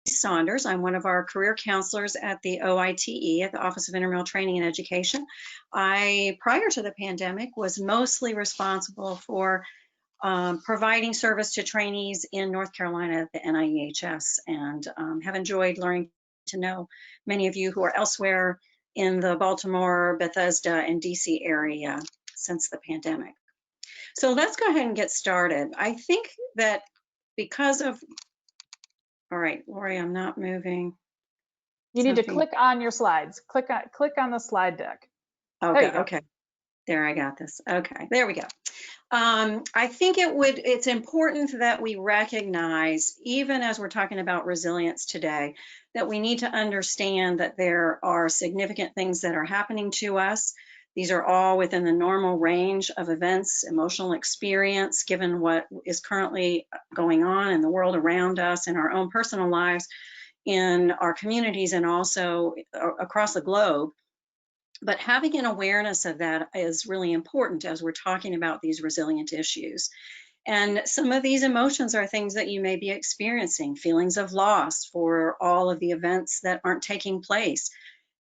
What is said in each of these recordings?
Saunders. I'm one of our career counselors at the OITE, at the Office of Intramural Training and Education. Prior to the pandemic, was mostly responsible for providing service to trainees in North Carolina at the NIEHS, and have enjoyed learning to know many of you who are elsewhere in the Baltimore, Bethesda, and DC area since the pandemic. So let's go ahead and get started. I think that because of, all right, Lori, I'm not moving. You need to click on your slides. Click on the slide deck. Okay, okay. There, I got this. Okay, there we go. I think it's important that we recognize, even as we're talking about resilience today, that we need to understand that there are significant things that are happening to us. These are all within the normal range of events, emotional experience, given what is currently going on in the world around us, in our own personal lives, in our communities, and also across the globe. But having an awareness of that is really important as we're talking about these resilient issues. And some of these emotions are things that you may be experiencing, feelings of loss for all of the events that aren't taking place.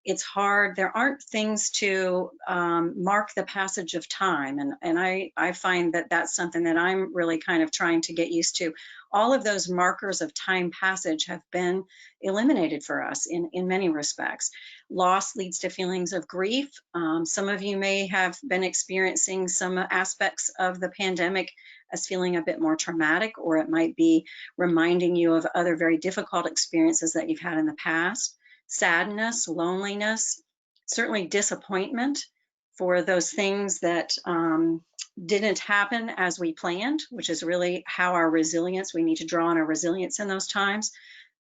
It's hard. There aren't things to mark the passage of time. And I find that that's something that I'm really kind of trying to get used to. All of those markers of time passage have been eliminated for us in many respects. Loss leads to feelings of grief. Some of you may have been experiencing some aspects of the pandemic as feeling a bit more traumatic, or it might be reminding you of other very difficult experiences that you've had in the past. Sadness, loneliness, certainly disappointment for those things that didn't happen as we planned, which is really how our resilience, we need to draw on our resilience in those times.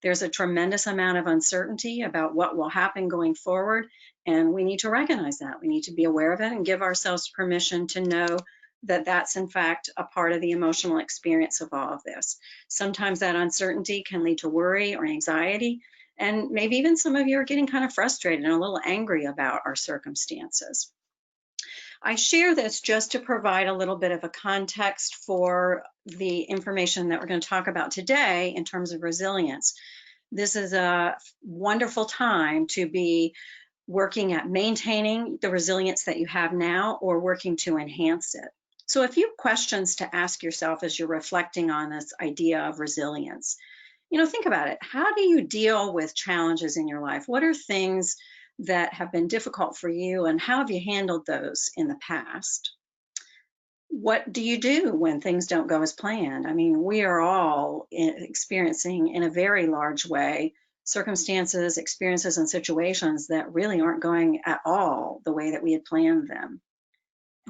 There's a tremendous amount of uncertainty about what will happen going forward, and we need to recognize that. We need to be aware of it and give ourselves permission to know that that's in fact a part of the emotional experience of all of this. Sometimes that uncertainty can lead to worry or anxiety, and maybe even some of you are getting kind of frustrated and a little angry about our circumstances. I share this just to provide a little bit of a context for the information that we're going to talk about today in terms of resilience. This is a wonderful time to be working at maintaining the resilience that you have now, or working to enhance it. So a few questions to ask yourself as you're reflecting on this idea of resilience. You know, think about it. How do you deal with challenges in your life? What are things that have been difficult for you, and how have you handled those in the past? What do you do when things don't go as planned? I mean, we are all experiencing in a very large way circumstances, experiences, and situations that really aren't going at all the way that we had planned them.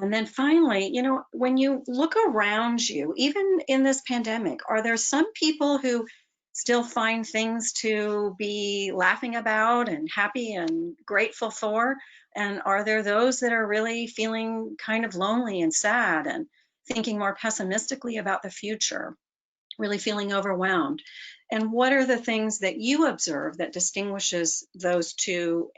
And then finally, you know, when you look around you, even in this pandemic, are there some people who still find things to be laughing about and happy and grateful for? And are there those that are really feeling kind of lonely and sad and thinking more pessimistically about the future, really feeling overwhelmed? And what are the things that you observe that distinguishes those two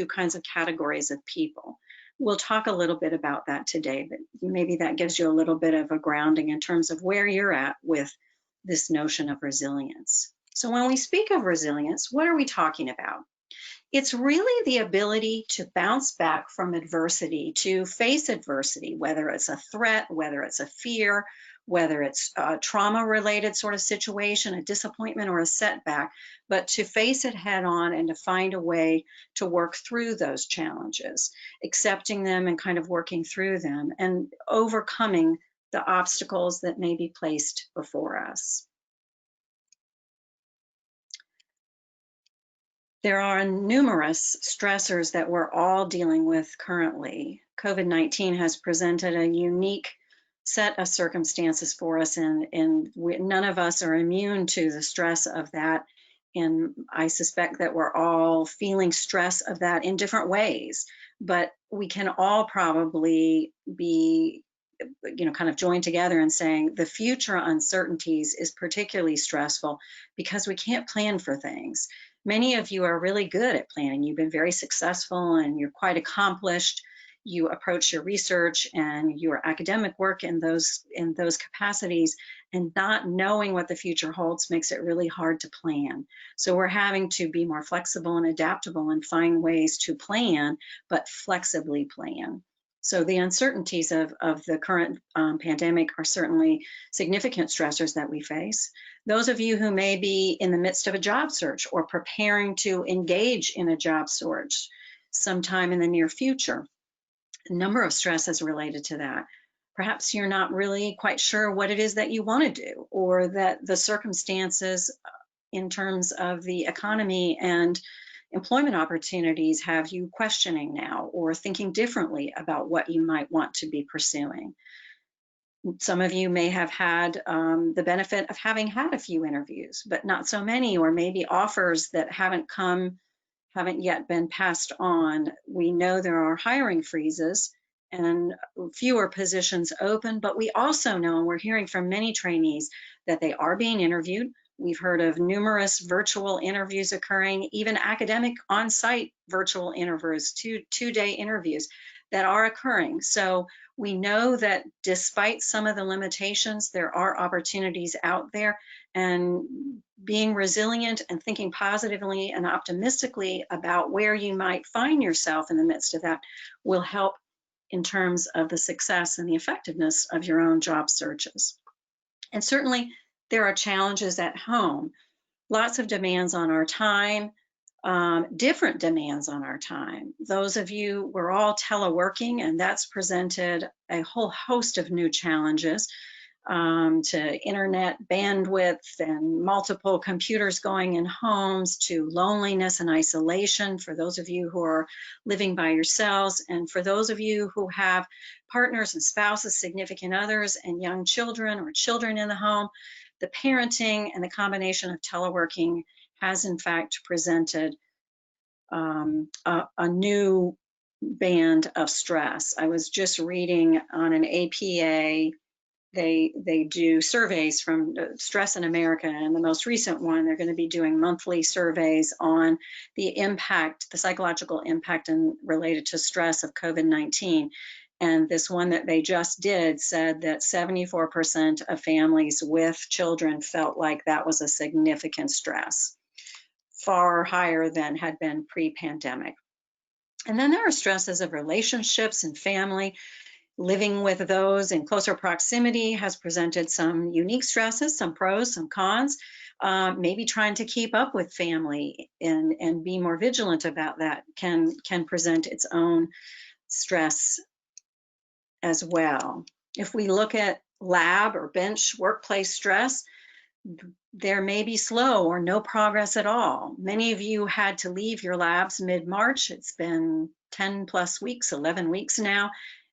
kinds of categories of people? We'll talk a little bit about that today, but maybe that gives you a little bit of a grounding in terms of where you're at with this notion of resilience. So when we speak of resilience, what are we talking about? It's really the ability to bounce back from adversity, to face adversity, whether it's a threat, whether it's a fear, whether it's a trauma-related sort of situation, a disappointment or a setback, but to face it head on and to find a way to work through those challenges, accepting them and kind of working through them and overcoming the obstacles that may be placed before us. There are numerous stressors that we're all dealing with currently. COVID-19 has presented a unique set of circumstances for us, and none of us are immune to the stress of that. And I suspect that we're all feeling stress of that in different ways, but we can all probably be, you know, kind of joined together in saying the future uncertainties is particularly stressful because we can't plan for things. Many of you are really good at planning. You've been very successful and you're quite accomplished you approach your research and your academic work in those capacities, and not knowing what the future holds makes it really hard to plan. So we're having to be more flexible and adaptable and find ways to plan, but flexibly plan. So the uncertainties of the current pandemic are certainly significant stressors that we face. Those of you who may be in the midst of a job search or preparing to engage in a job search sometime in the near future, a number of stresses related to that. Perhaps you're not really quite sure what it is that you want to do, or that the circumstances in terms of the economy and employment opportunities have you questioning now or thinking differently about what you might want to be pursuing. Some of you may have had the benefit of having had a few interviews, but not so many, or maybe offers that haven't yet been passed on. We know there are hiring freezes and fewer positions open, but we also know, and we're hearing from many trainees, that they are being interviewed. We've heard of numerous virtual interviews occurring, even academic on-site virtual interviews, two-day interviews that are occurring. So we know that despite some of the limitations, there are opportunities out there, and being resilient and thinking positively and optimistically about where you might find yourself in the midst of that will help in terms of the success and the effectiveness of your own job searches. And certainly there are challenges at home, lots of demands on our time, different demands on our time. Those of you, we're all teleworking, and that's presented a whole host of new challenges, to internet bandwidth and multiple computers going in homes, to loneliness and isolation for those of you who are living by yourselves, and for those of you who have partners and spouses, significant others, and young children or children in the home. The parenting and the combination of teleworking has in fact presented a new band of stress. I was just reading on an APA, they do surveys from Stress in America, and the most recent one, they're going to be doing monthly surveys on the impact, the psychological impact and related to stress of COVID-19. And this one that they just did said that 74% of families with children felt like that was a significant stress, far higher than had been pre-pandemic. And then there are stresses of relationships and family. Living with those in closer proximity has presented some unique stresses, some pros, some cons. Maybe trying to keep up with family and be more vigilant about that can present its own stress as well. If we look at lab or bench workplace stress, there may be slow or no progress at all. Many of you had to leave your labs mid-March. It's been 10 plus weeks, 11 weeks now,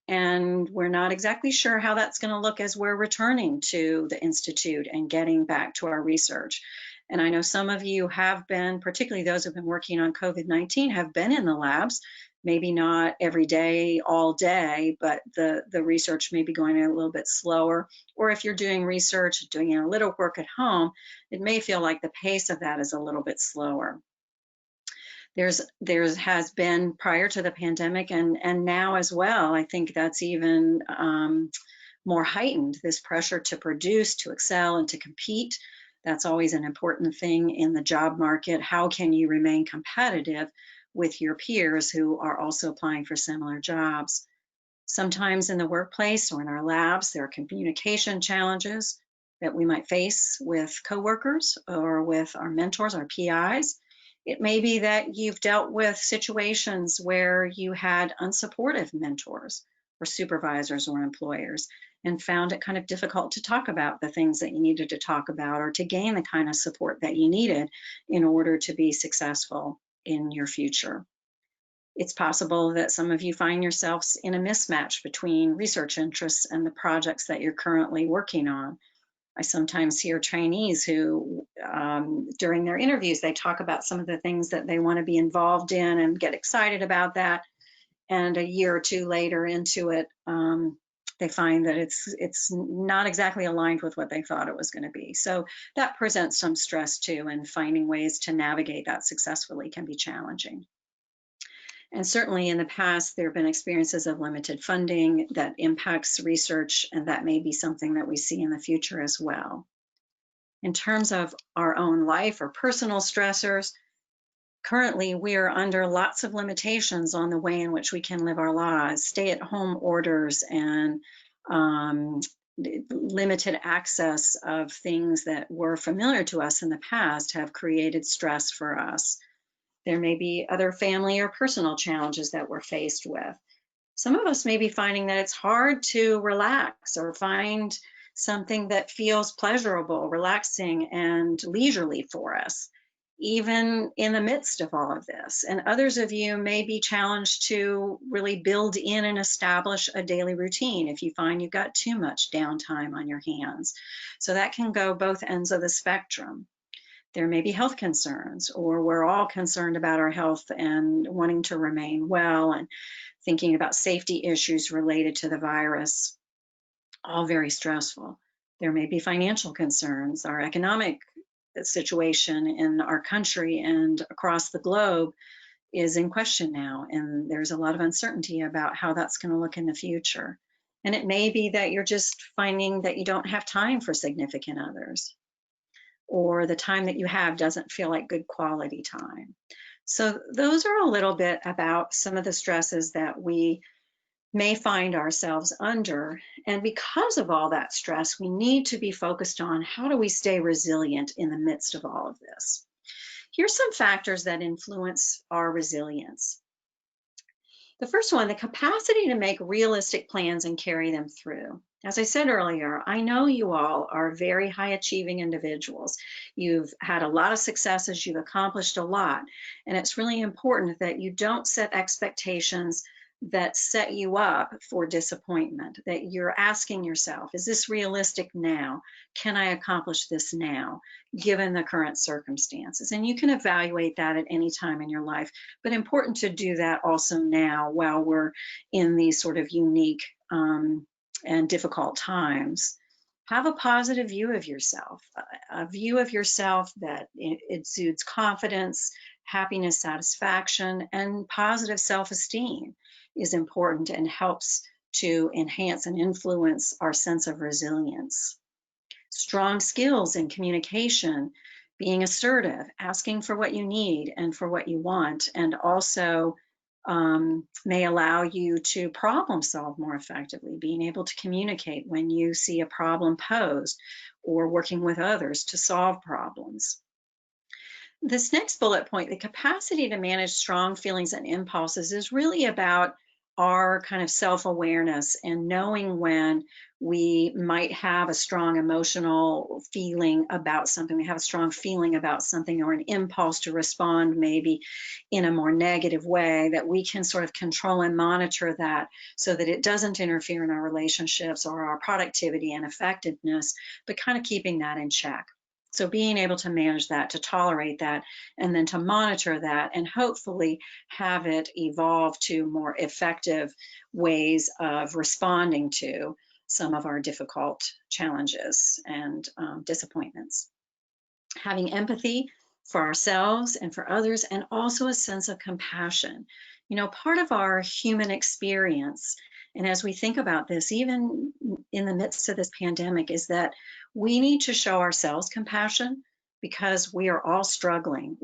and we're not exactly sure how that's going to look as we're returning to the Institute and getting back to our research. And I know some of you have been, particularly those who've been working on COVID-19, have been in the labs, maybe not every day, all day, but the research may be going a little bit slower. Or if you're doing research, doing analytical work at home, it may feel like the pace of that is a little bit slower. There has been, prior to the pandemic and now as well, I think that's even more heightened, this pressure to produce, to excel, and to compete. That's always an important thing in the job market. How can you remain competitive with your peers who are also applying for similar jobs? Sometimes in the workplace or in our labs, there are communication challenges that we might face with coworkers or with our mentors, our PIs. It may be that you've dealt with situations where you had unsupportive mentors or supervisors or employers and found it kind of difficult to talk about the things that you needed to talk about or to gain the kind of support that you needed in order to be successful in your future. It's possible that some of you find yourselves in a mismatch between research interests and the projects that you're currently working on. I sometimes hear trainees who, during their interviews, they talk about some of the things that they want to be involved in and get excited about that. And a year or two later into it, they find that it's not exactly aligned with what they thought it was going to be. So that presents some stress too, and finding ways to navigate that successfully can be challenging. And certainly in the past, there have been experiences of limited funding that impacts research, and that may be something that we see in the future as well. In terms of our own life or personal stressors, currently we are under lots of limitations on the way in which we can live our lives. Stay-at-home orders and limited access of things that were familiar to us in the past have created stress for us. There may be other family or personal challenges that we're faced with. Some of us may be finding that it's hard to relax or find something that feels pleasurable, relaxing, and leisurely for us, even in the midst of all of this. And others of you may be challenged to really build in and establish a daily routine if you find you've got too much downtime on your hands. So that can go both ends of the spectrum. There may be health concerns, or we're all concerned about our health and wanting to remain well and thinking about safety issues related to the virus, all very stressful. There may be financial concerns. Our economic situation in our country and across the globe is in question now, and there's a lot of uncertainty about how that's going to look in the future. And it may be that you're just finding that you don't have time for significant others, or the time that you have doesn't feel like good quality time. So those are a little bit about some of the stresses that we may find ourselves under. And because of all that stress, we need to be focused on how do we stay resilient in the midst of all of this. Here's some factors that influence our resilience. The first one, the capacity to make realistic plans and carry them through. As I said earlier, I know you all are very high achieving individuals. You've had a lot of successes, you've accomplished a lot, and it's really important that you don't set expectations that set you up for disappointment, that you're asking yourself, is this realistic now? Can I accomplish this now, given the current circumstances? And you can evaluate that at any time in your life, but important to do that also now while we're in these sort of unique and difficult times. Have a positive view of yourself, a view of yourself that exudes confidence, happiness, satisfaction, and positive self-esteem is important and helps to enhance and influence our sense of resilience. Strong skills in communication, being assertive, asking for what you need and for what you want, and also may allow you to problem solve more effectively, being able to communicate when you see a problem posed or working with others to solve problems. This next bullet point, the capacity to manage strong feelings and impulses, is really about our kind of self-awareness and knowing when we might have a strong emotional feeling about something, we have a strong feeling about something or an impulse to respond maybe in a more negative way, that we can sort of control and monitor that so that it doesn't interfere in our relationships or our productivity and effectiveness, but kind of keeping that in check. So being able to manage that, to tolerate that, and then to monitor that, and hopefully have it evolve to more effective ways of responding to some of our difficult challenges and disappointments. Having empathy for ourselves and for others, and also a sense of compassion. You know, part of our human experience, and as we think about this, even in the midst of this pandemic, is that we need to show ourselves compassion because we are all struggling.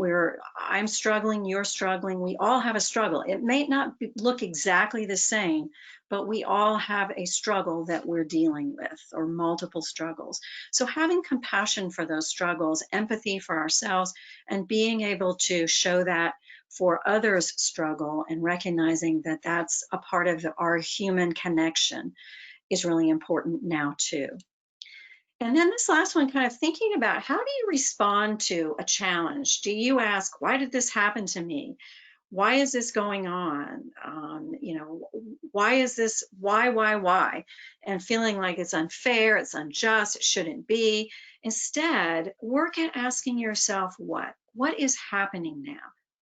I'm struggling, you're struggling, we all have a struggle. It may not look exactly the same, but we all have a struggle that we're dealing with, or multiple struggles. So having compassion for those struggles, empathy for ourselves, and being able to show that for others' struggle and recognizing that that's a part of our human connection is really important now too. And then this last one, kind of thinking about how do you respond to a challenge? Do you ask, why did this happen to me? Why is this going on? You know, why is this, why? And feeling like it's unfair, it's unjust, it shouldn't be. Instead, work at asking yourself, what is happening now?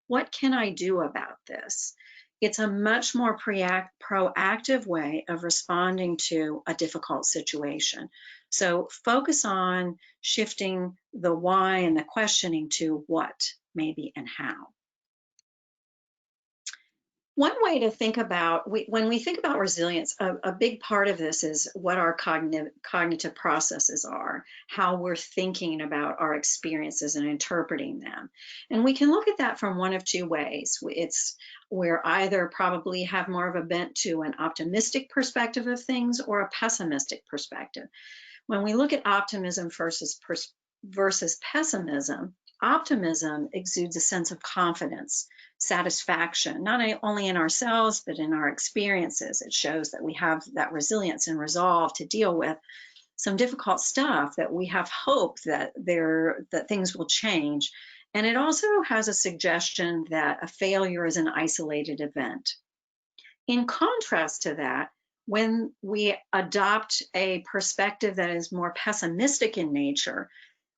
What can I do about this? It's a much more proactive way of responding to a difficult situation. So focus on shifting the why and the questioning to what, maybe, and how. One way to think about, when we think about resilience, a big part of this is what our cognitive processes are, how we're thinking about our experiences and interpreting them. And we can look at that from one of two ways. We're either probably have more of a bent to an optimistic perspective of things or a pessimistic perspective. When we look at optimism versus pessimism, optimism exudes a sense of confidence, satisfaction, not only in ourselves, but in our experiences. It shows that we have that resilience and resolve to deal with some difficult stuff, that we have hope that things will change. And it also has a suggestion that a failure is an isolated event. In contrast to that, when we adopt a perspective that is more pessimistic in nature,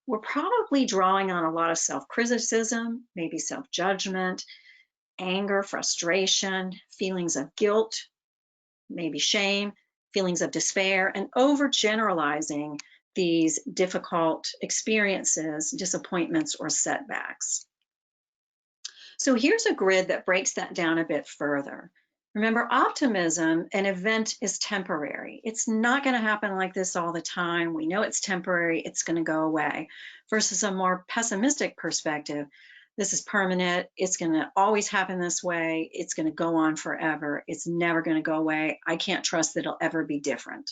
we're probably drawing on a lot of self-criticism, maybe self-judgment, anger, frustration, feelings of guilt, maybe shame, feelings of despair, and overgeneralizing these difficult experiences, disappointments, or setbacks. So here's a grid that breaks that down a bit further. Remember, optimism, an event is temporary. It's not going to happen like this all the time. We know it's temporary, it's going to go away. Versus a more pessimistic perspective, this is permanent, it's going to always happen this way, it's going to go on forever, it's never going to go away. I can't trust that it'll ever be different.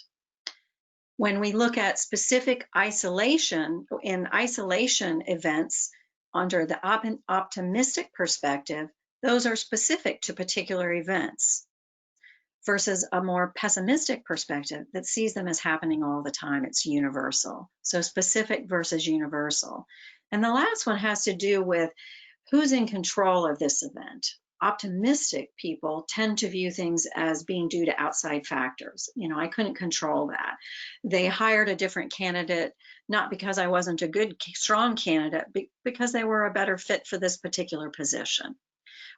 When we look at specific isolation events, under the optimistic perspective, those are specific to particular events, versus a more pessimistic perspective that sees them as happening all the time. It's universal. So specific versus universal. And the last one has to do with who's in control of this event. Optimistic people tend to view things as being due to outside factors. I couldn't control that. They hired a different candidate, not because I wasn't a good, strong candidate, because they were a better fit for this particular position.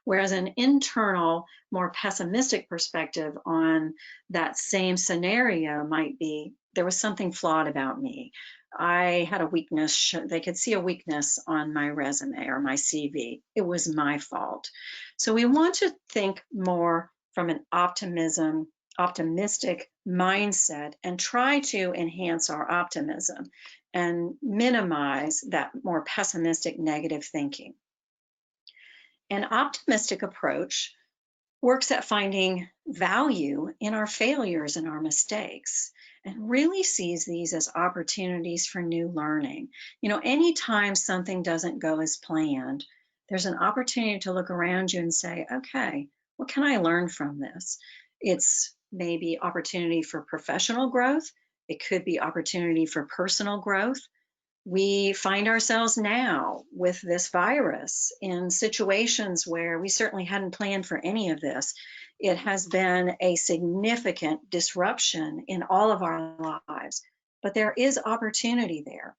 Whereas an internal, more pessimistic perspective on that same scenario might be, there was something flawed about me. I had a weakness. They could see a weakness on my resume or my CV. It was my fault. So we want to think more from an optimistic mindset and try to enhance our optimism and minimize that more pessimistic, negative thinking. An optimistic approach works at finding value in our failures and our mistakes, and really sees these as opportunities for new learning. Anytime something doesn't go as planned, there's an opportunity to look around you and say, okay, what can I learn from this? It's maybe opportunity for professional growth. It could be opportunity for personal growth. We find ourselves now with this virus in situations where we certainly hadn't planned for any of this. It has been a significant disruption in all of our lives, but there is opportunity there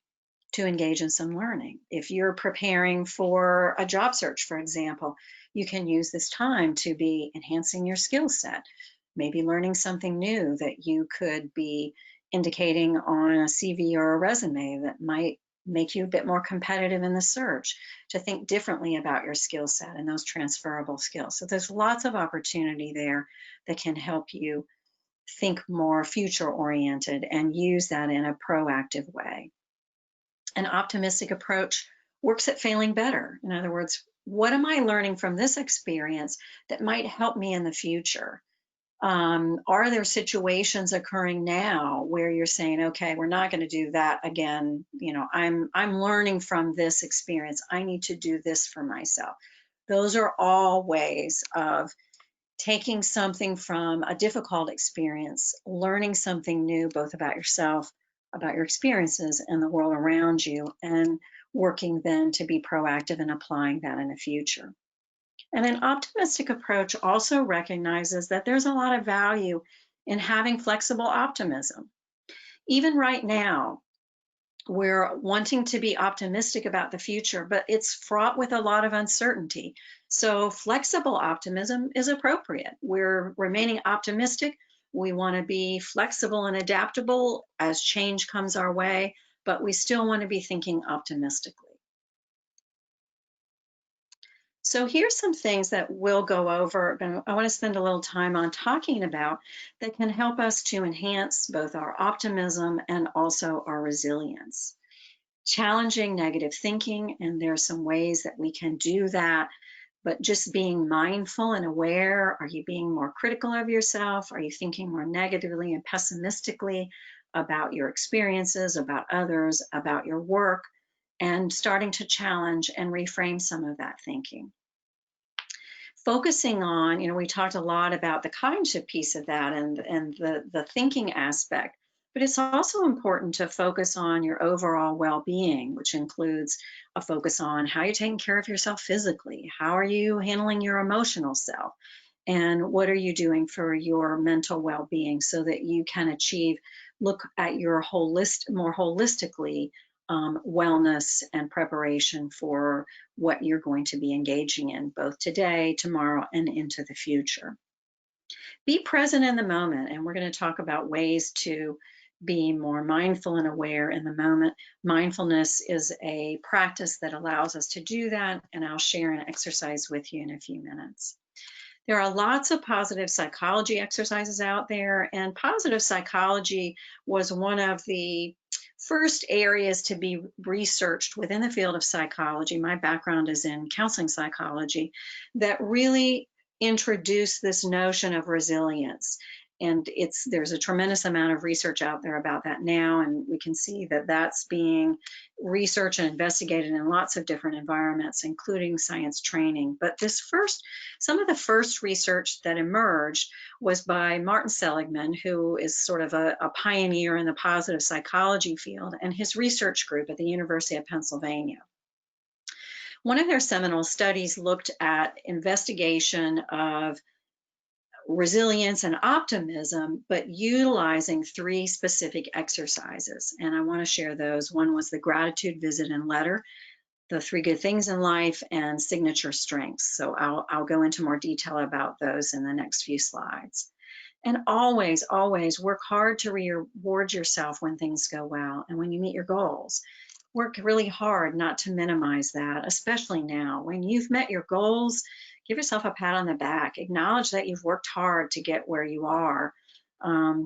to engage in some learning. If you're preparing for a job search, for example, you can use this time to be enhancing your skill set, maybe learning something new that you could be indicating on a CV or a resume that might make you a bit more competitive in the search, to think differently about your skill set and those transferable skills. So there's lots of opportunity there that can help you think more future oriented and use that in a proactive way. An optimistic approach works at failing better. In other words, what am I learning from this experience that might help me in the future? Are there situations occurring now where you're saying, okay, we're not going to do that again. I'm learning from this experience. I need to do this for myself. Those are all ways of taking something from a difficult experience, learning something new, both about yourself, about your experiences and the world around you, and working then to be proactive in applying that in the future. And an optimistic approach also recognizes that there's a lot of value in having flexible optimism. Even right now, we're wanting to be optimistic about the future, but it's fraught with a lot of uncertainty. So flexible optimism is appropriate. We're remaining optimistic. We want to be flexible and adaptable as change comes our way, but we still want to be thinking optimistically. So here's some things that we'll go over, and I want to spend a little time on talking about that can help us to enhance both our optimism and also our resilience. Challenging negative thinking, and there are some ways that we can do that, but just being mindful and aware. Are you being more critical of yourself? Are you thinking more negatively and pessimistically about your experiences, about others, about your work? And starting to challenge and reframe some of that thinking. Focusing on, we talked a lot about the cognitive piece of that and the thinking aspect, but it's also important to focus on your overall well-being, which includes a focus on how you're taking care of yourself physically, how are you handling your emotional self, and what are you doing for your mental well-being so that you can look at your more holistically, wellness and preparation for what you're going to be engaging in both today, tomorrow, and into the future. Be present in the moment, and we're going to talk about ways to be more mindful and aware in the moment. Mindfulness is a practice that allows us to do that, and I'll share an exercise with you in a few minutes. There are lots of positive psychology exercises out there, and positive psychology was one of the first areas to be researched within the field of psychology. My background is in counseling psychology, that really introduced this notion of resilience. And there's a tremendous amount of research out there about that now, and we can see that that's being researched and investigated in lots of different environments, including science training. But some of the first research that emerged was by Martin Seligman, who is sort of a pioneer in the positive psychology field, and his research group at the University of Pennsylvania. One of their seminal studies looked at investigation of resilience and optimism, but utilizing 3 specific exercises. And I want to share those. One was the gratitude visit and letter, the 3 good things in life, and signature strengths. So I'll go into more detail about those in the next few slides. And always, always work hard to reward yourself when things go well and when you meet your goals. Work really hard not to minimize that, especially now. When you've met your goals, give yourself a pat on the back. Acknowledge that you've worked hard to get where you are.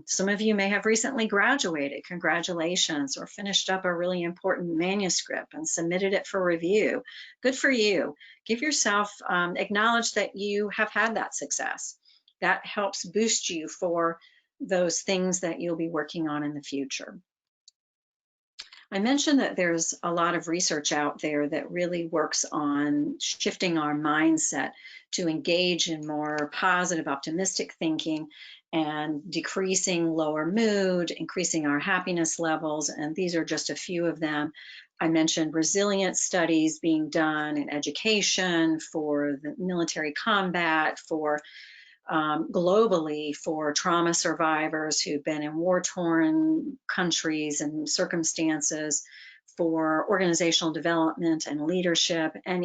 Some of you may have recently graduated, congratulations, or finished up a really important manuscript and submitted it for review. Good for you. Give yourself, acknowledge that you have had that success. That helps boost you for those things that you'll be working on in the future. I mentioned that there's a lot of research out there that really works on shifting our mindset to engage in more positive, optimistic thinking and decreasing lower mood, increasing our happiness levels, and these are just a few of them. I mentioned resilience studies being done in education, for the military combat, for globally, for trauma survivors who've been in war-torn countries and circumstances, for organizational development and leadership, and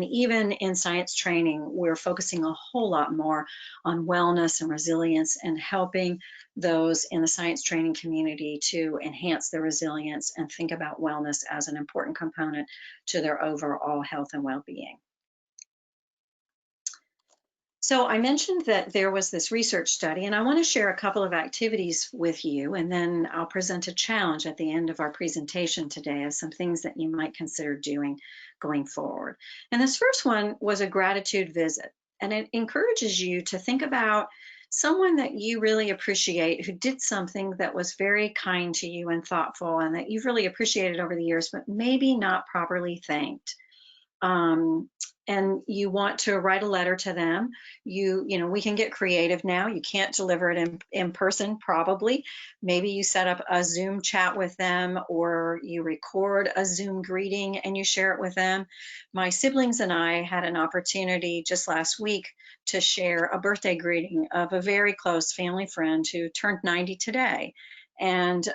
even in science training, we're focusing a whole lot more on wellness and resilience and helping those in the science training community to enhance their resilience and think about wellness as an important component to their overall health and well-being. So I mentioned that there was this research study, and I want to share a couple of activities with you, and then I'll present a challenge at the end of our presentation today of some things that you might consider doing going forward. And this first one was a gratitude visit, and it encourages you to think about someone that you really appreciate who did something that was very kind to you and thoughtful and that you've really appreciated over the years, but maybe not properly thanked. And you want to write a letter to them. We can get creative now. You can't deliver it in person, probably. Maybe you set up a Zoom chat with them, or you record a Zoom greeting and you share it with them. My siblings and I had an opportunity just last week to share a birthday greeting of a very close family friend who turned 90 today. And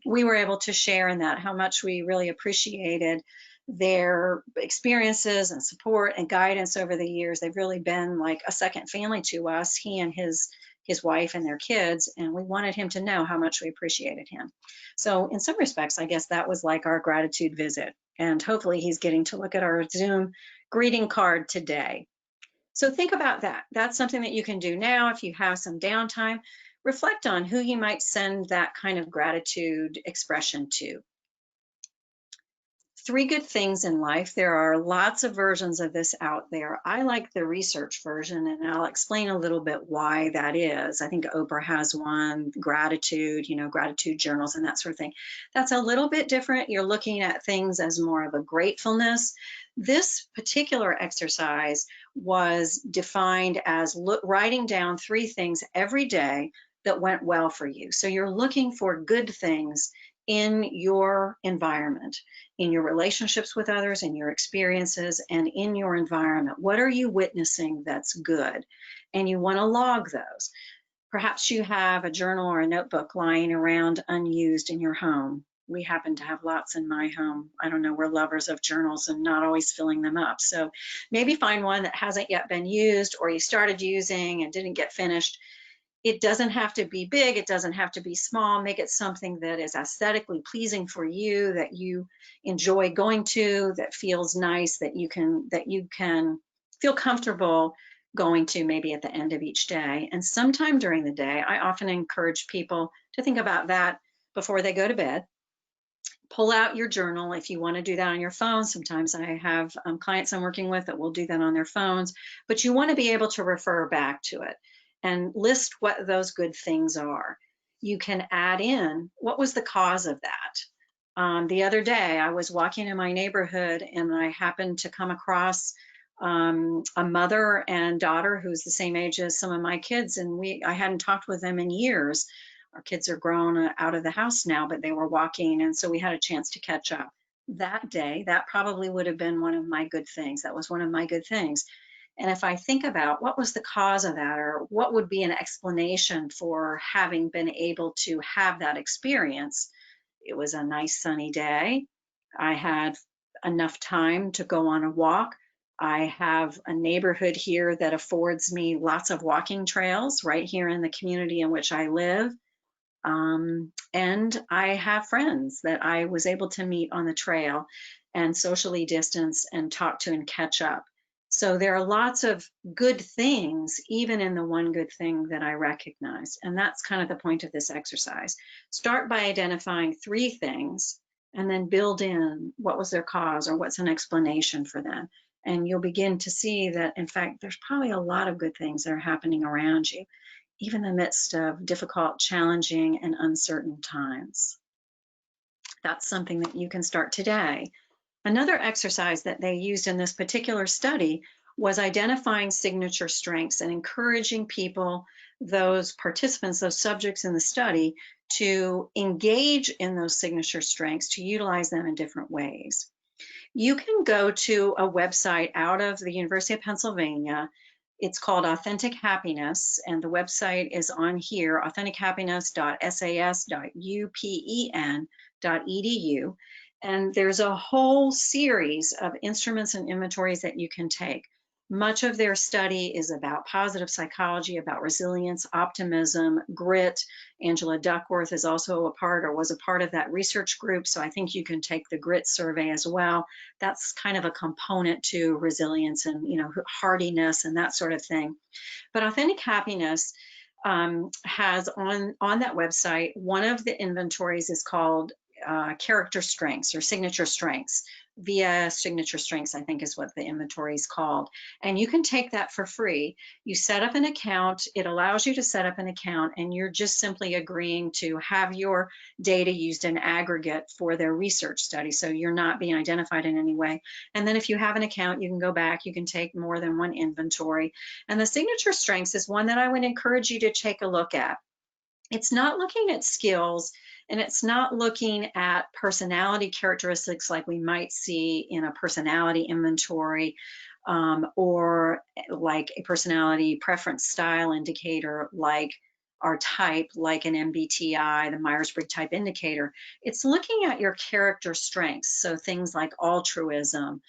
we were able to share in that how much we really appreciated their experiences and support and guidance over the years. They've really been like a second family to us, he and his wife and their kids, and we wanted him to know how much we appreciated him. So in some respects, I guess that was like our gratitude visit, and hopefully he's getting to look at our Zoom greeting card today. So think about that. That's something that you can do now if you have some downtime. Reflect on who you might send that kind of gratitude expression to. 3 good things in life. There are lots of versions of this out there. I like the research version, and I'll explain a little bit why that is. I think Oprah has one, gratitude, gratitude journals and that sort of thing. That's a little bit different. You're looking at things as more of a gratefulness. This particular exercise was defined as writing down 3 things every day that went well for you. So you're looking for good things in your environment, in your relationships with others, in your experiences, and in your environment. What are you witnessing that's good? And you want to log those. Perhaps you have a journal or a notebook lying around unused in your home. We happen to have lots in my home. I don't know, we're lovers of journals and not always filling them up. So maybe find one that hasn't yet been used, or you started using and didn't get finished. It doesn't have to be big, it doesn't have to be small. Make it something that is aesthetically pleasing for you, that you enjoy going to, that feels nice, that you can feel comfortable going to maybe at the end of each day. And sometime during the day, I often encourage people to think about that before they go to bed. Pull out your journal if you want to do that on your phone. Sometimes I have clients I'm working with that will do that on their phones, but you want to be able to refer back to it and list what those good things are. You can add in what was the cause of that. The other day, I was walking in my neighborhood and I happened to come across a mother and daughter who's the same age as some of my kids, and I hadn't talked with them in years. Our kids are grown out of the house now, but they were walking, and so we had a chance to catch up. That day, that probably would have been one of my good things. That was one of my good things. And if I think about what was the cause of that, or what would be an explanation for having been able to have that experience, it was a nice sunny day. I had enough time to go on a walk. I have a neighborhood here that affords me lots of walking trails right here in the community in which I live. And I have friends that I was able to meet on the trail and socially distance and talk to and catch up. So there are lots of good things, even in the one good thing that I recognize. And that's kind of the point of this exercise. Start by identifying 3 things and then build in what was their cause or what's an explanation for them. And you'll begin to see that, in fact, there's probably a lot of good things that are happening around you, even in the midst of difficult, challenging, and uncertain times. That's something that you can start today. Another exercise that they used in this particular study was identifying signature strengths and encouraging people, those participants, those subjects in the study, to engage in those signature strengths, to utilize them in different ways. You can go to a website out of the University of Pennsylvania. It's called Authentic Happiness, and the website is on here, authentichappiness.sas.upen.edu. And there's a whole series of instruments and inventories that you can take. Much of their study is about positive psychology, about resilience, optimism, grit. Angela Duckworth is also a part, or was a part of that research group, so I think you can take the grit survey as well. That's kind of a component to resilience and hardiness and that sort of thing. But Authentic Happiness has on that website, one of the inventories is called character strengths or signature strengths. Via signature strengths, I think is what the inventory is called. And you can take that for free. You set up an account. It allows you to set up an account, and you're just simply agreeing to have your data used in aggregate for their research study. So you're not being identified in any way. And then if you have an account, you can go back, you can take more than one inventory. And the signature strengths is one that I would encourage you to take a look at. It's not looking at skills, and it's not looking at personality characteristics like we might see in a personality inventory, or like a personality preference style indicator like our type, like an MBTI, the Myers-Briggs type indicator. It's looking at your character strengths, so things like altruism,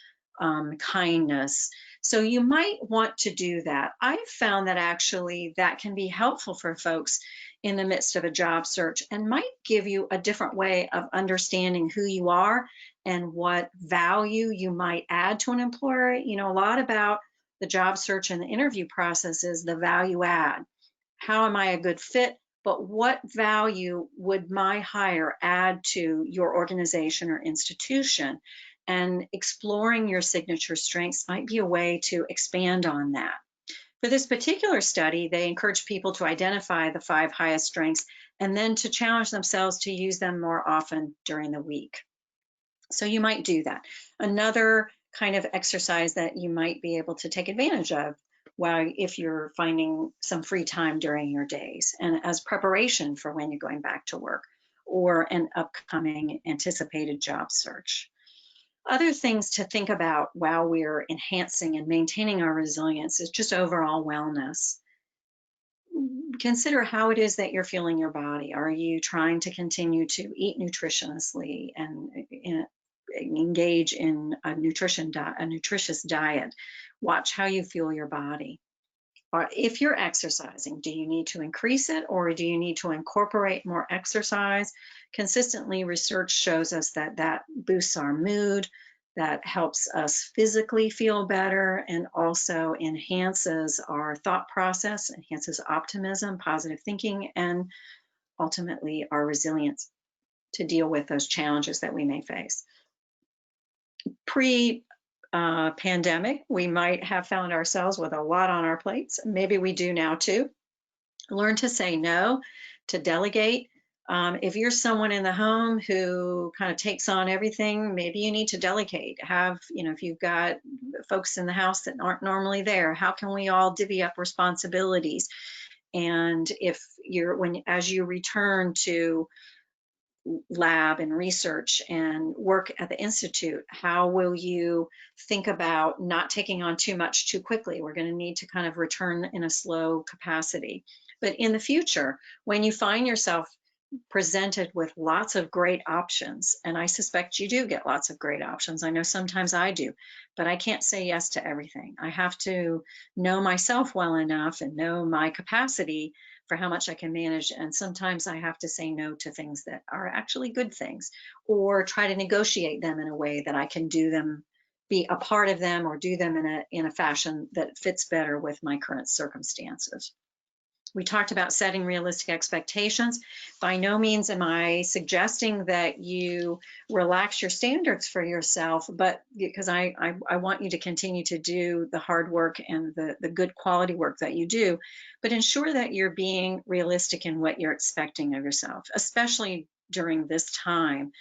kindness. So you might want to do that. I've found that actually that can be helpful for folks in the midst of a job search and might give you a different way of understanding who you are and what value you might add to an employer. You know, a lot about the job search and the interview process is the value add. How am I a good fit? But what value would my hire add to your organization or institution? And exploring your signature strengths might be a way to expand on that. For this particular study, they encourage people to identify the 5 highest strengths and then to challenge themselves to use them more often during the week. So you might do that. Another kind of exercise that you might be able to take advantage of while if you're finding some free time during your days and as preparation for when you're going back to work or an upcoming anticipated job search. Other things to think about while we're enhancing and maintaining our resilience is just overall wellness. Consider how it is that you're feeling your body. Are you trying to continue to eat nutritiously and engage in a nutritious diet? Watch how you feel your body. Or if you're exercising, do you need to increase it or do you need to incorporate more exercise? Consistently, research shows us that that boosts our mood, that helps us physically feel better, and also enhances our thought process, enhances optimism, positive thinking, and ultimately our resilience to deal with those challenges that we may face. Pre-pandemic, we might have found ourselves with a lot on our plates. Maybe we do now too. Learn to say no, to delegate. If you're someone in the home who kind of takes on everything, maybe you need to delegate. If you've got folks in the house that aren't normally there, how can we all divvy up responsibilities? And as you return to lab and research and work at the institute, how will you think about not taking on too much too quickly? We're going to need to kind of return in a slow capacity. But in the future, when you find yourself presented with lots of great options, and I suspect you do get lots of great options. I know sometimes I do, but I can't say yes to everything. I have to know myself well enough and know my capacity for how much I can manage. And sometimes I have to say no to things that are actually good things, or try to negotiate them in a way that I can do them, be a part of them, or do them in a fashion that fits better with my current circumstances. We talked about setting realistic expectations. By no means am I suggesting that you relax your standards for yourself, but because I want you to continue to do the hard work and the good quality work that you do, but ensure that you're being realistic in what you're expecting of yourself, especially during this time.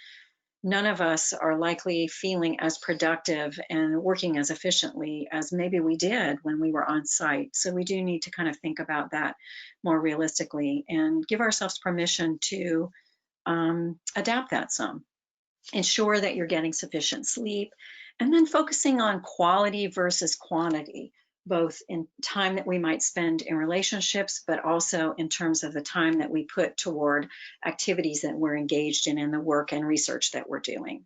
None of us are likely feeling as productive and working as efficiently as maybe we did when we were on site. So we do need to kind of think about that more realistically and give ourselves permission to adapt that some. Ensure that you're getting sufficient sleep, and then focusing on quality versus quantity, both in time that we might spend in relationships, but also in terms of the time that we put toward activities that we're engaged in the work and research that we're doing.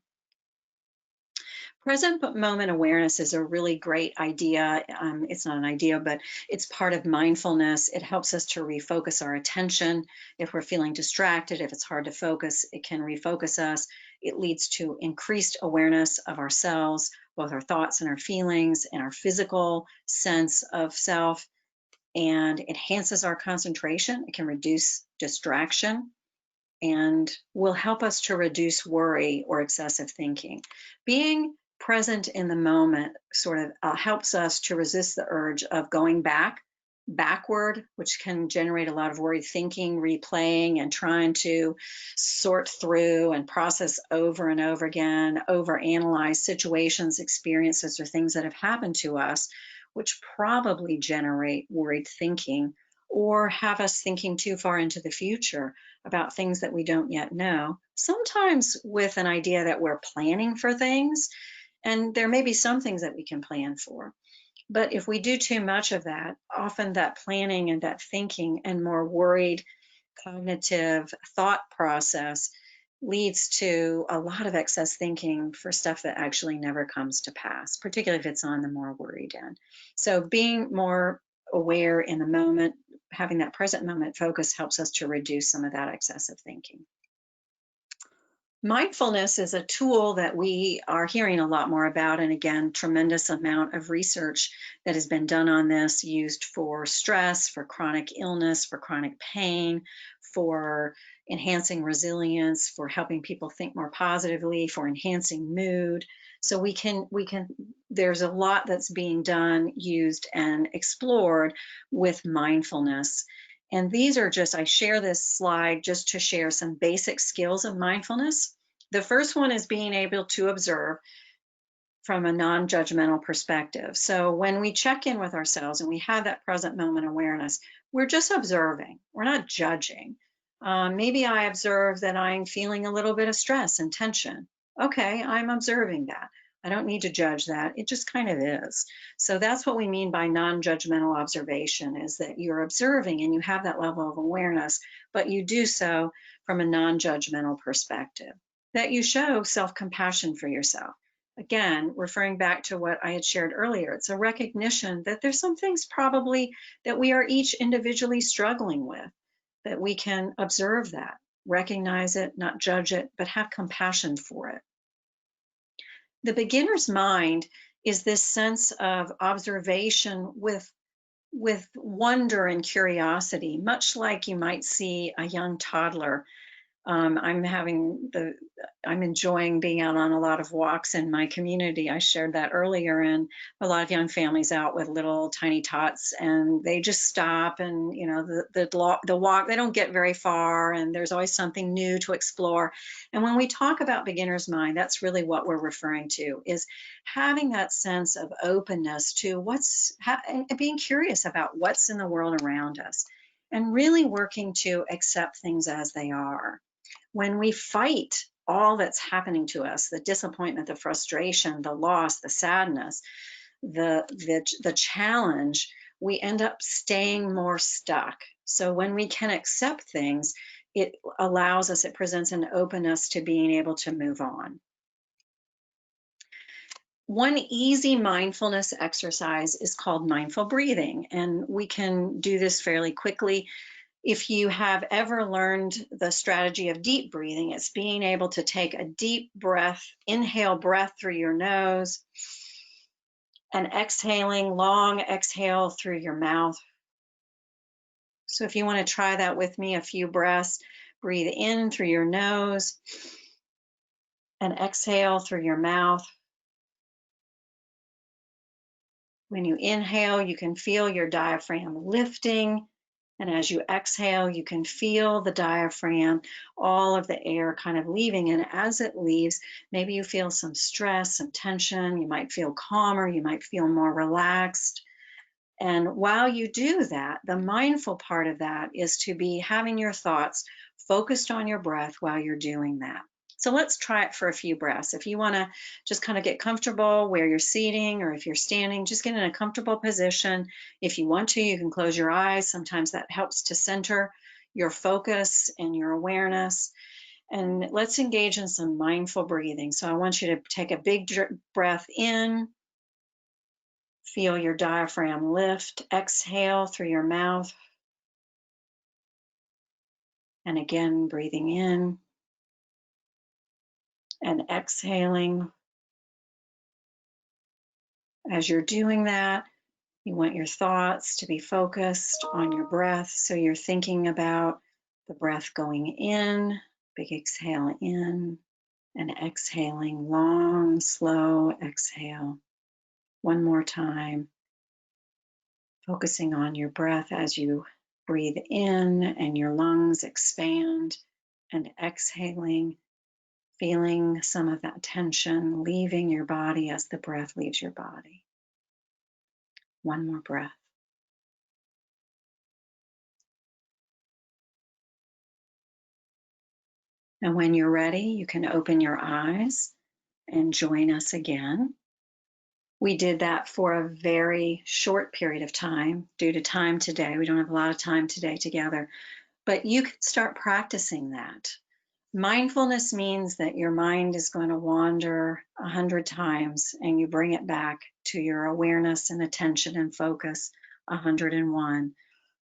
Present moment awareness is a really great idea. It's not an idea, but it's part of mindfulness. It helps us to refocus our attention. If we're feeling distracted, if it's hard to focus, it can refocus us. It leads to increased awareness of ourselves, both our thoughts and our feelings, and our physical sense of self, and enhances our concentration. It can reduce distraction and will help us to reduce worry or excessive thinking. Being present in the moment sort of helps us to resist the urge of going backward, which can generate a lot of worried thinking, replaying, and trying to sort through and process over and over again, overanalyze situations, experiences, or things that have happened to us, which probably generate worried thinking or have us thinking too far into the future about things that we don't yet know, sometimes with an idea that we're planning for things. And there may be some things that we can plan for. But if we do too much of that, often that planning and that thinking and more worried cognitive thought process leads to a lot of excess thinking for stuff that actually never comes to pass, particularly if it's on the more worried end. So being more aware in the moment, having that present moment focus helps us to reduce some of that excessive thinking. Mindfulness is a tool that we are hearing a lot more about, and again, tremendous amount of research that has been done on this, used for stress, for chronic illness, for chronic pain, for enhancing resilience, for helping people think more positively, for enhancing mood. So there's a lot that's being done, used, and explored with mindfulness. And these are just, I share this slide just to share some basic skills of mindfulness. The first one is being able to observe from a non-judgmental perspective. So when we check in with ourselves and we have that present moment awareness, we're just observing. We're not judging. Maybe I observe that I'm feeling a little bit of stress and tension. Okay, I'm observing that. I don't need to judge that. It just kind of is. So that's what we mean by non-judgmental observation, is that you're observing and you have that level of awareness, but you do so from a non-judgmental perspective. That you show self-compassion for yourself. Again, referring back to what I had shared earlier, it's a recognition that there's some things probably that we are each individually struggling with, that we can observe that, recognize it, not judge it, but have compassion for it. The beginner's mind is this sense of observation with wonder and curiosity, much like you might see a young toddler. I'm enjoying being out on a lot of walks in my community. I shared that earlier, and a lot of young families out with little tiny tots, and they just stop, and the walk, they don't get very far, and there's always something new to explore. And when we talk about beginner's mind, that's really what we're referring to, is having that sense of openness to and being curious about what's in the world around us, and really working to accept things as they are. When we fight all that's happening to us, the disappointment, the frustration, the loss, the sadness, the challenge, we end up staying more stuck. So when we can accept things, it allows us, it presents an openness to being able to move on. One easy mindfulness exercise is called mindful breathing, and we can do this fairly quickly. If you have ever learned the strategy of deep breathing, it's being able to take a deep breath, inhale breath through your nose, and exhaling, long exhale through your mouth. So if you want to try that with me, a few breaths, breathe in through your nose and exhale through your mouth. When you inhale, you can feel your diaphragm lifting. And as you exhale, you can feel the diaphragm, all of the air kind of leaving. And as it leaves, maybe you feel some stress, some tension. You might feel calmer. You might feel more relaxed. And while you do that, the mindful part of that is to be having your thoughts focused on your breath while you're doing that. So let's try it for a few breaths. If you want to just kind of get comfortable where you're seating, or if you're standing, just get in a comfortable position. If you want to, you can close your eyes. Sometimes that helps to center your focus and your awareness. And let's engage in some mindful breathing. So I want you to take a big breath in. Feel your diaphragm lift. Exhale through your mouth. And again, breathing in and exhaling. As you're doing that, you want your thoughts to be focused on your breath. So you're thinking about the breath going in, big exhale in, and exhaling, long, slow exhale. One more time. Focusing on your breath as you breathe in and your lungs expand, and exhaling, feeling some of that tension leaving your body as the breath leaves your body. One more breath. And when you're ready, you can open your eyes and join us again. We did that for a very short period of time due to time today. We don't have a lot of time today together, but you can start practicing that. Mindfulness means that your mind is going to wander 100 times, and you bring it back to your awareness and attention and focus 101.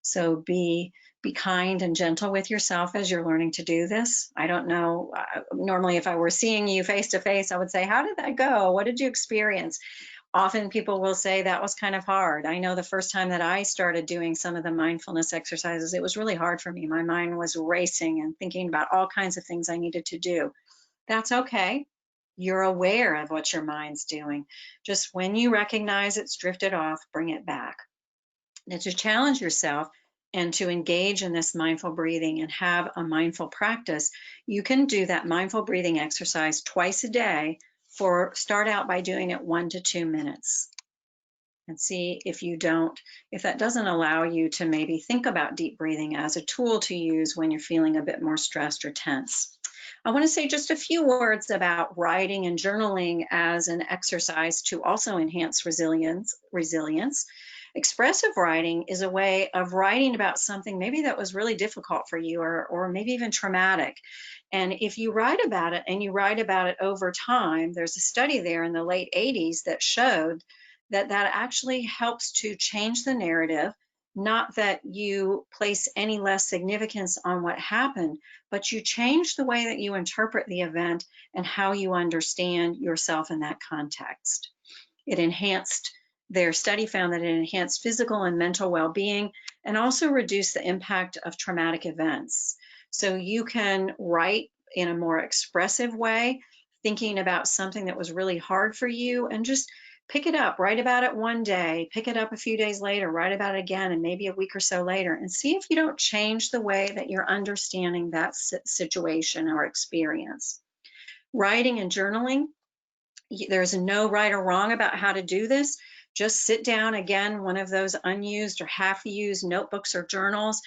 So be Be kind and gentle with yourself as you're learning to do this. I don't know, normally if I were seeing you face to face, I would say, how did that go? What did you experience? Often people will say that was kind of hard. I know the first time that I started doing some of the mindfulness exercises, it was really hard for me. My mind was racing and thinking about all kinds of things I needed to do. That's okay. You're aware of what your mind's doing. Just when you recognize it's drifted off, bring it back. Now, to challenge yourself and to engage in this mindful breathing and have a mindful practice, you can do that mindful breathing exercise twice a day. Start out by doing it 1 to 2 minutes and see if that doesn't allow you to maybe think about deep breathing as a tool to use when you're feeling a bit more stressed or tense. I want to say just a few words about writing and journaling as an exercise to also enhance resilience. Expressive writing is a way of writing about something maybe that was really difficult for you or maybe even traumatic. And if you write about it and you write about it over time, there's a study there in the late 80s that showed that actually helps to change the narrative. Not that you place any less significance on what happened, but you change the way that you interpret the event and how you understand yourself in that context. Their study found that it enhanced physical and mental well-being and also reduced the impact of traumatic events. So you can write in a more expressive way, thinking about something that was really hard for you, and just pick it up, write about it one day, pick it up a few days later, write about it again, and maybe a week or so later, and see if you don't change the way that you're understanding that situation or experience. Writing and journaling, there's no right or wrong about how to do this. Just sit down again, one of those unused or half-used notebooks or journals.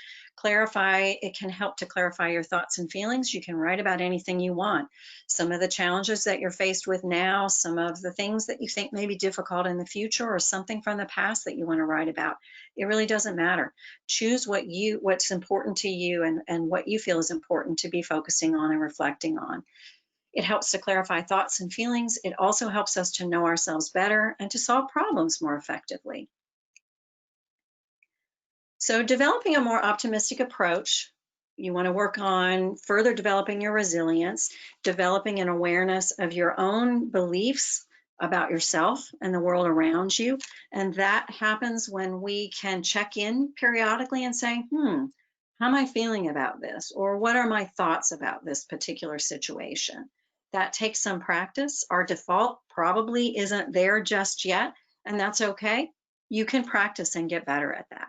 It can help to clarify your thoughts and feelings. You can write about anything you want. Some of the challenges that you're faced with now, some of the things that you think may be difficult in the future, or something from the past that you want to write about. It really doesn't matter. Choose what's important to you and what you feel is important to be focusing on and reflecting on. It helps to clarify thoughts and feelings. It also helps us to know ourselves better and to solve problems more effectively. So developing a more optimistic approach, you want to work on further developing your resilience, developing an awareness of your own beliefs about yourself and the world around you. And that happens when we can check in periodically and say, how am I feeling about this? Or what are my thoughts about this particular situation? That takes some practice. Our default probably isn't there just yet, and that's okay. You can practice and get better at that.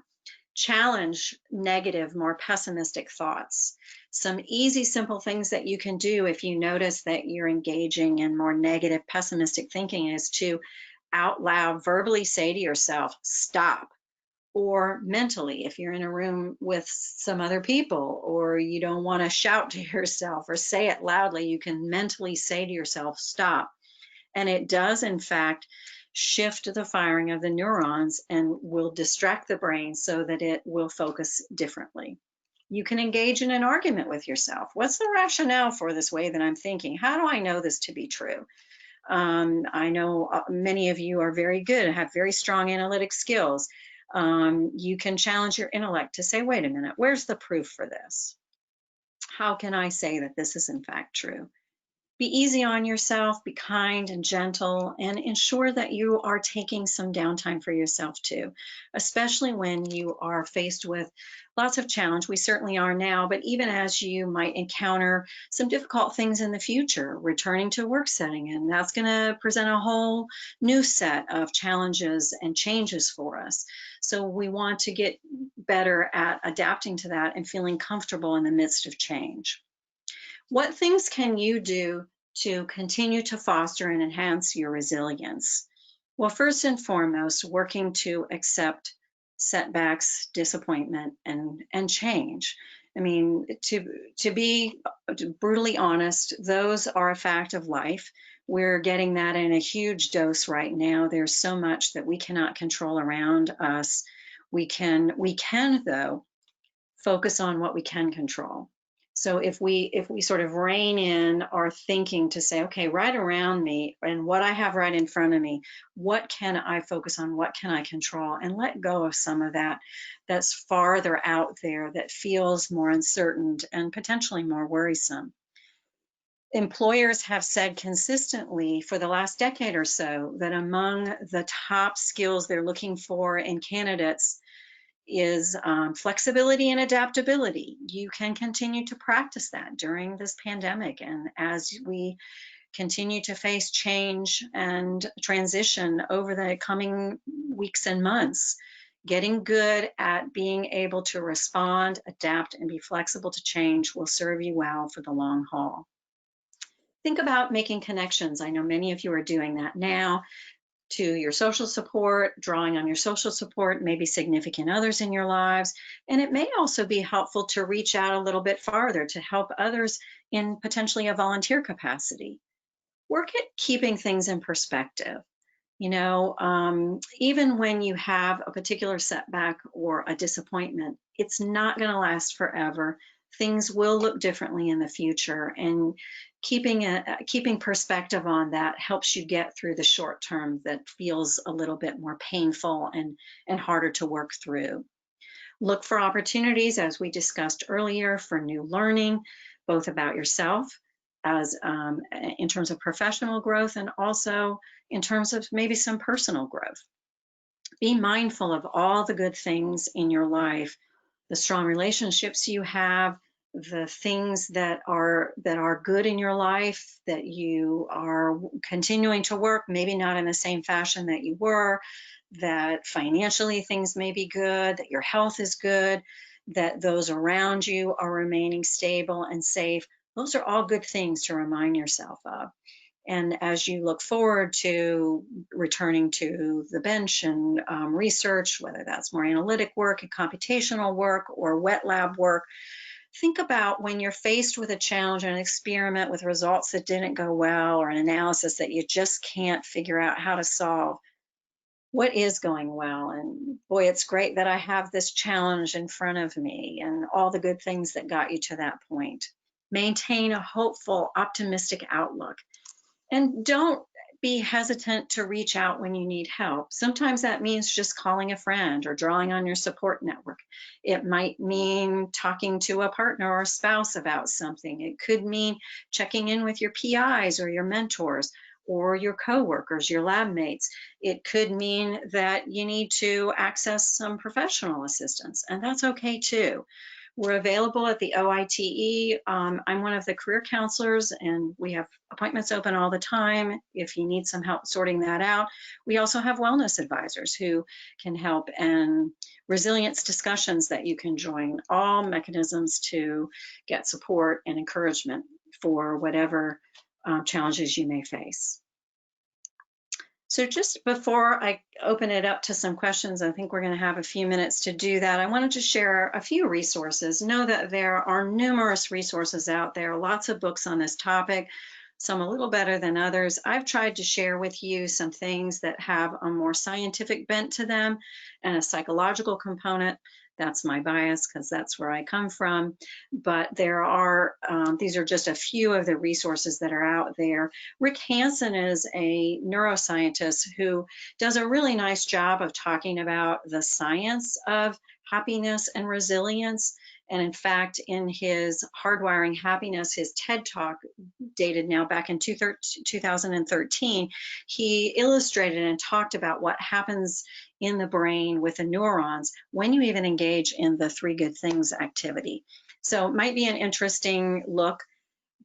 Challenge negative, more pessimistic thoughts. Some easy, simple things that you can do if you notice that you're engaging in more negative, pessimistic thinking is to out loud verbally say to yourself, stop. Or mentally, if you're in a room with some other people or you don't want to shout to yourself or say it loudly, you can mentally say to yourself, stop. And it does, in fact, shift the firing of the neurons and will distract the brain so that it will focus differently. You can engage in an argument with yourself. What's the rationale for this way that I'm thinking? How do I know this to be true? I know many of you are very good and have very strong analytic skills. You can challenge your intellect to say, wait a minute, where's the proof for this? How can I say that this is in fact true? Be easy on yourself, be kind and gentle, and ensure that you are taking some downtime for yourself too, especially when you are faced with lots of challenge. We certainly are now, but even as you might encounter some difficult things in the future, returning to a work setting, and that's going to present a whole new set of challenges and changes for us. So we want to get better at adapting to that and feeling comfortable in the midst of change. What things can you do to continue to foster and enhance your resilience? Well, first and foremost, working to accept setbacks, disappointment, and change. I mean, to be brutally honest, those are a fact of life. We're getting that in a huge dose right now. There's so much that we cannot control around us. We can though, focus on what we can control. So if we sort of rein in our thinking to say, okay, right around me and what I have right in front of me, what can I focus on? What can I control? And let go of some of that that's farther out there that feels more uncertain and potentially more worrisome. Employers have said consistently for the last decade or so that among the top skills they're looking for in candidates is flexibility and adaptability. You can continue to practice that during this pandemic. And as we continue to face change and transition over the coming weeks and months, getting good at being able to respond, adapt, and be flexible to change will serve you well for the long haul. Think about making connections. I know many of you are doing that now to your social support, drawing on your social support, maybe significant others in your lives. And it may also be helpful to reach out a little bit farther to help others in potentially a volunteer capacity. Work at keeping things in perspective. Even when you have a particular setback or a disappointment, it's not going to last forever. Things will look differently in the future, and keeping perspective on that helps you get through the short term that feels a little bit more painful and harder to work through. Look for opportunities, as we discussed earlier, for new learning, both about yourself as in terms of professional growth and also in terms of maybe some personal growth. Be mindful of all the good things in your life, the strong relationships you have, the things that are good in your life, that you are continuing to work, maybe not in the same fashion that you were, that financially things may be good, that your health is good, that those around you are remaining stable and safe. Those are all good things to remind yourself of. And as you look forward to returning to the bench and research, whether that's more analytic work and computational work or wet lab work, think about when you're faced with a challenge or an experiment with results that didn't go well or an analysis that you just can't figure out how to solve. What is going well? And boy, it's great that I have this challenge in front of me and all the good things that got you to that point. Maintain a hopeful, optimistic outlook. And don't be hesitant to reach out when you need help. Sometimes that means just calling a friend or drawing on your support network. It might mean talking to a partner or a spouse about something. It could mean checking in with your PIs or your mentors or your coworkers, your lab mates. It could mean that you need to access some professional assistance, and that's okay too. We're available at the OITE. I'm one of the career counselors, and we have appointments open all the time if you need some help sorting that out. We also have wellness advisors who can help, and resilience discussions that you can join, all mechanisms to get support and encouragement for whatever challenges you may face. So just before I open it up to some questions, I think we're going to have a few minutes to do that. I wanted to share a few resources. Know that there are numerous resources out there, lots of books on this topic, some a little better than others. I've tried to share with you some things that have a more scientific bent to them and a psychological component. That's my bias because that's where I come from. But there are, these are just a few of the resources that are out there. Rick Hansen is a neuroscientist who does a really nice job of talking about the science of happiness and resilience. And in fact, in his Hardwiring Happiness, his TED Talk, dated now back in 2013, he illustrated and talked about what happens in the brain with the neurons when you even engage in the 3 good things activity. So it might be an interesting look.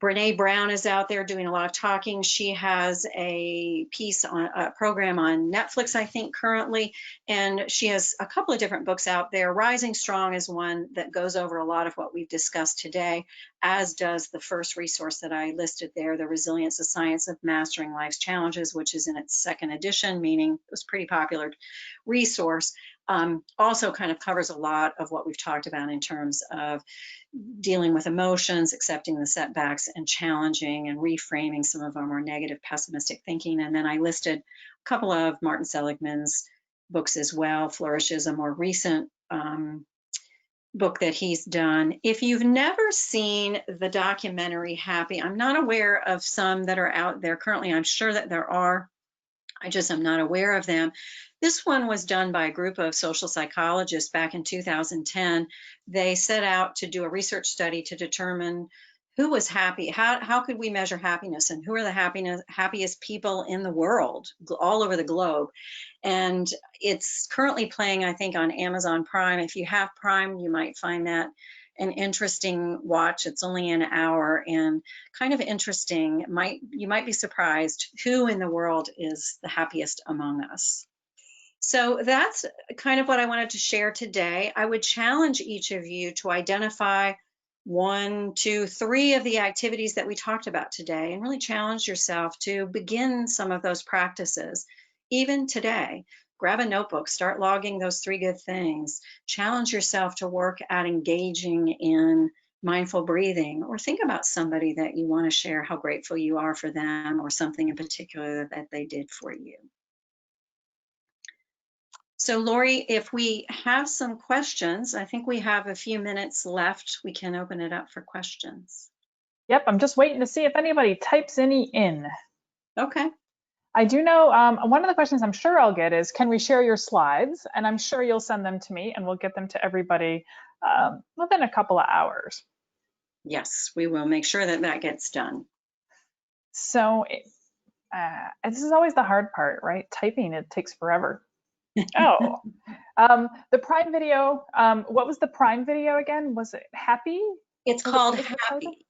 Brene Brown is out there doing a lot of talking. She has a piece on a program on Netflix, I think, currently, and she has a couple of different books out there. Rising Strong is one that goes over a lot of what we've discussed today, as does the first resource that I listed there, The Resilience, the Science of Mastering Life's Challenges, which is in its 2nd edition, meaning it was a pretty popular resource. Also kind of covers a lot of what we've talked about in terms of dealing with emotions, accepting the setbacks, and challenging and reframing some of our more negative, pessimistic thinking. And then I listed a couple of Martin Seligman's books as well. Flourish is a more recent book that he's done. If you've never seen the documentary Happy, I'm not aware of some that are out there currently. I'm sure that there are. I just am not aware of them. This one was done by a group of social psychologists back in 2010. They set out to do a research study to determine who was happy, how could we measure happiness, and who are the happiest people in the world, all over the globe. And it's currently playing, I think, on Amazon Prime. If you have Prime, you might find that an interesting watch. It's only an hour and kind of interesting. You might be surprised who in the world is the happiest among us. So that's kind of what I wanted to share today. I would challenge each of you to identify 1, 2, 3 of the activities that we talked about today and really challenge yourself to begin some of those practices, even today. Grab a notebook, start logging those 3 good things. Challenge yourself to work at engaging in mindful breathing, or think about somebody that you want to share how grateful you are for them or something in particular that they did for you. So Lori, if we have some questions, I think we have a few minutes left. We can open it up for questions. Yep, I'm just waiting to see if anybody types any in. Okay. I do know one of the questions I'm sure I'll get is, can we share your slides? And I'm sure you'll send them to me and we'll get them to everybody within a couple of hours. Yes, we will make sure that that gets done. So this is always the hard part, right? Typing, it takes forever. Oh, the Prime video, what was the Prime video again? Was it Happy? It's called Happy.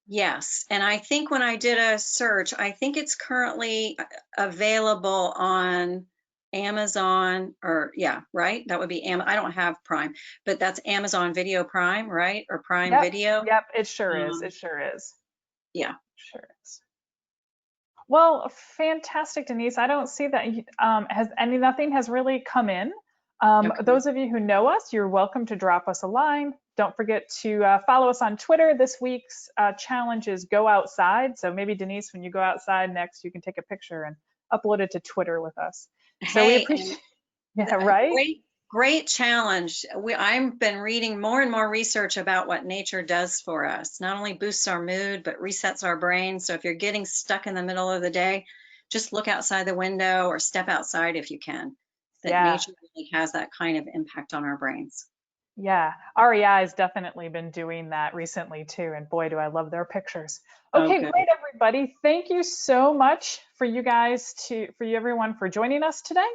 Yes, and I think when I did a search, I think it's currently available on Amazon, or yeah, right? That would be I don't have Prime, but that's Amazon Video Prime, right? Or Prime Video. Yep, it sure is. It sure is. Yeah. Sure is. Well, fantastic, Denise. I don't see that nothing has really come in. Okay. Those of you who know us, you're welcome to drop us a line. Don't forget to follow us on Twitter. This week's challenge is go outside. So maybe Denise, when you go outside next, you can take a picture and upload it to Twitter with us. So we appreciate, yeah, right? Great challenge. I've been reading more and more research about what nature does for us. Not only boosts our mood, but resets our brain. So if you're getting stuck in the middle of the day, just look outside the window or step outside if you can. Nature really has that kind of impact on our brains. Yeah, REI has definitely been doing that recently too, and boy, do I love their pictures. Okay, great, everybody. Thank you so much for you everyone for joining us today.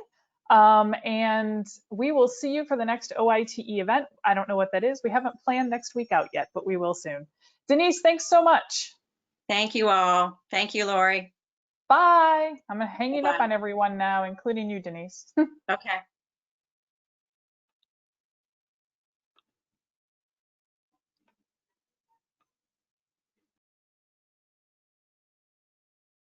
And we will see you for the next OITE event. I don't know what that is. We haven't planned next week out yet, but we will soon. Denise, thanks so much. Thank you all. Thank you, Lori. Bye. I'm hanging up on everyone now, including you, Denise. Okay.